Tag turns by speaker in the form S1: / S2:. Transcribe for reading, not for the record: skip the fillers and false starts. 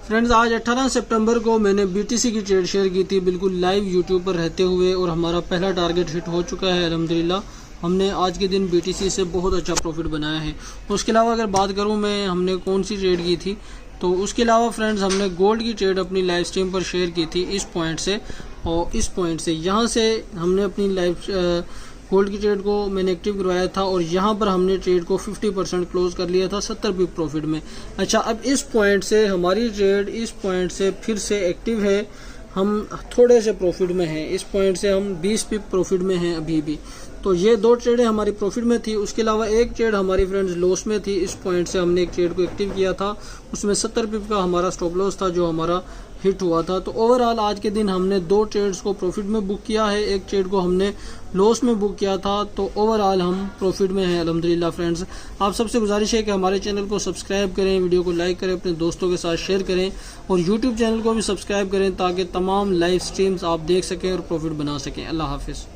S1: Friends, आज 18 सितंबर को मैंने बीटीसी की ट्रेड शेयर की थी बिल्कुल लाइव यूट्यूब पर रहते हुए, और हमारा पहला टारगेट हिट हो चुका है अल्हम्दुलिल्लाह। हमने आज के दिन बीटीसी से बहुत अच्छा प्रॉफिट बनाया है। उसके अलावा अगर बात करूं मैं हमने कौन सी ट्रेड की थी, तो उसके अलावा फ्रेंड्स हमने गोल्ड की ट्रेड अपनी लाइव स्ट्रीम पर शेयर की थी इस पॉइंट से, और इस पॉइंट से यहाँ से हमने अपनी लाइव गोल्ड की ट्रेड को मैंने एक्टिव करवाया था, और यहाँ पर हमने ट्रेड को 50% क्लोज कर लिया था 70 पिप प्रॉफिट में। अच्छा, अब इस पॉइंट से हमारी ट्रेड इस पॉइंट से फिर से एक्टिव है, हम थोड़े से प्रॉफिट में हैं। इस पॉइंट से हम 20 पिप प्रॉफिट में हैं अभी भी। तो ये दो ट्रेडें हमारी प्रॉफिट में थी। उसके अलावा एक ट्रेड हमारी फ्रेंड्स लॉस में थी। इस पॉइंट से हमने एक ट्रेड को एक्टिव किया था, उसमें 70 पिप का हमारा स्टॉप लॉस था जो हमारा हिट हुआ था। तो ओवरऑल आज के दिन हमने दो ट्रेड्स को प्रॉफिट में बुक किया है, एक ट्रेड को हमने लॉस में बुक किया था। तो ओवरऑल हम प्रॉफिट में हैं अल्हम्दुलिल्लाह। फ्रेंड्स, आप सबसे गुजारिश है कि हमारे चैनल को सब्सक्राइब करें, वीडियो को लाइक करें, अपने दोस्तों के साथ शेयर करें, और यूट्यूब चैनल को भी सब्सक्राइब करें ताकि तमाम लाइव स्ट्रीम्स आप देख सकें और प्रॉफिट बना सकें। अल्लाह हाफिज़।